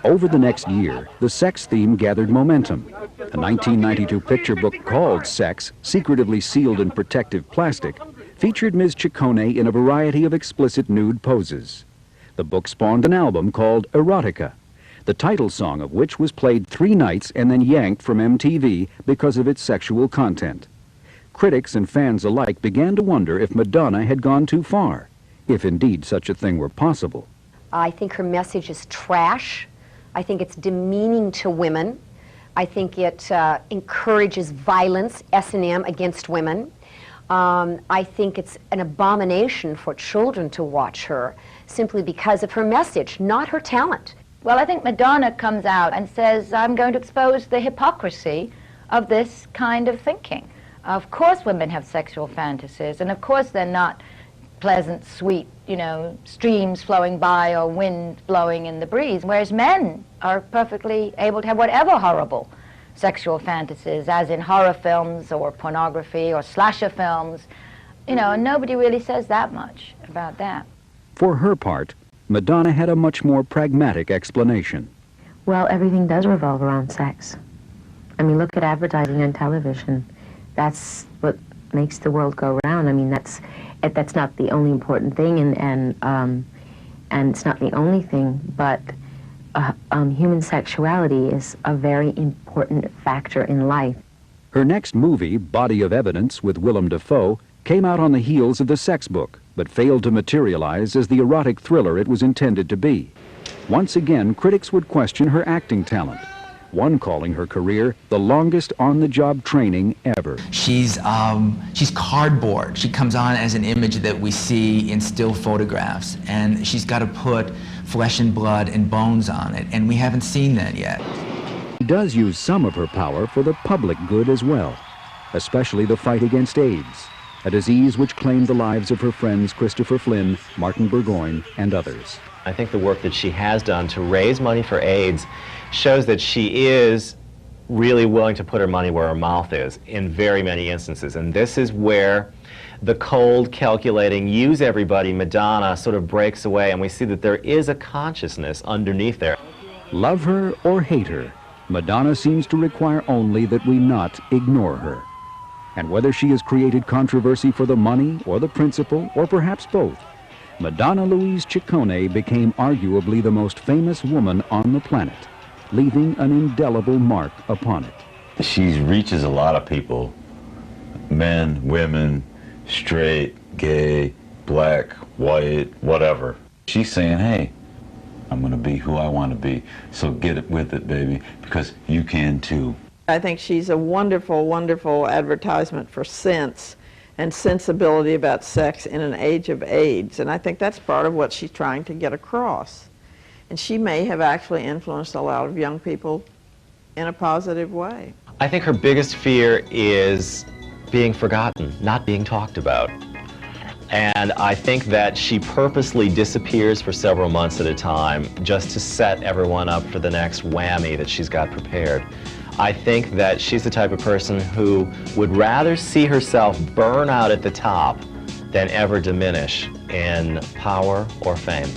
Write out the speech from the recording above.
Over the next year, the sex theme gathered momentum. A 1992 picture book called Sex, secretively sealed in protective plastic, featured Ms. CICCONE in a variety of explicit nude poses. The book spawned an album called Erotica, the title song of which was played 3 nights and then yanked from MTV because of its sexual content. Critics and fans alike began to wonder if Madonna had gone too far, if indeed such a thing were possible. I think her message is trash. I think it's demeaning to women. I think it encourages violence, S&M, against women. I think it's an abomination for children to watch her simply because of her message, not her talent. Well, I think Madonna comes out and says, I'm going to expose the hypocrisy of this kind of thinking. Of course women have sexual fantasies, and of course they're not pleasant, sweet, streams flowing by or wind blowing in the breeze, whereas men are perfectly able to have whatever horrible sexual fantasies, as in horror films or pornography or slasher films, and nobody really says that much about that. For her part, Madonna had a much more pragmatic explanation. Well, everything does revolve around sex. I mean, look at advertising on television. That's what makes the world go round. I mean, that's not the only important thing, and it's not the only thing, but human sexuality is a very important factor in life. Her next movie, Body of Evidence, with Willem Dafoe, came out on the heels of the sex book, but failed to materialize as the erotic thriller it was intended to be. Once again, critics would question her acting talent, one calling her career the longest on-the-job training ever. She's cardboard. She comes on as an image that we see in still photographs, and she's got to put flesh and blood and bones on it, and we haven't seen that yet. She does use some of her power for the public good as well, especially the fight against AIDS, a disease which claimed the lives of her friends Christopher Flynn, Martin Burgoyne, and others. I think the work that she has done to raise money for AIDS shows that she is really willing to put her money where her mouth is in very many instances. And this is where the cold, calculating, use everybody Madonna sort of breaks away, and we see that there is a consciousness underneath there. Love her or hate her, Madonna seems to require only that we not ignore her. And whether she has created controversy for the money or the principle, or perhaps both, Madonna Louise CICCONE became arguably the most famous woman on the planet, leaving an indelible mark upon it. She reaches a lot of people, men, women, straight, gay, black, white, whatever. She's saying, hey, I'm going to be who I want to be, so get it with it, baby, because you can too. I think she's a wonderful, wonderful advertisement for sense and sensibility about sex in an age of AIDS, and I think that's part of what she's trying to get across. And she may have actually influenced a lot of young people in a positive way. I think her biggest fear is being forgotten, not being talked about. And I think that she purposely disappears for several months at a time just to set everyone up for the next whammy that she's got prepared. I think that she's the type of person who would rather see herself burn out at the top than ever diminish in power or fame.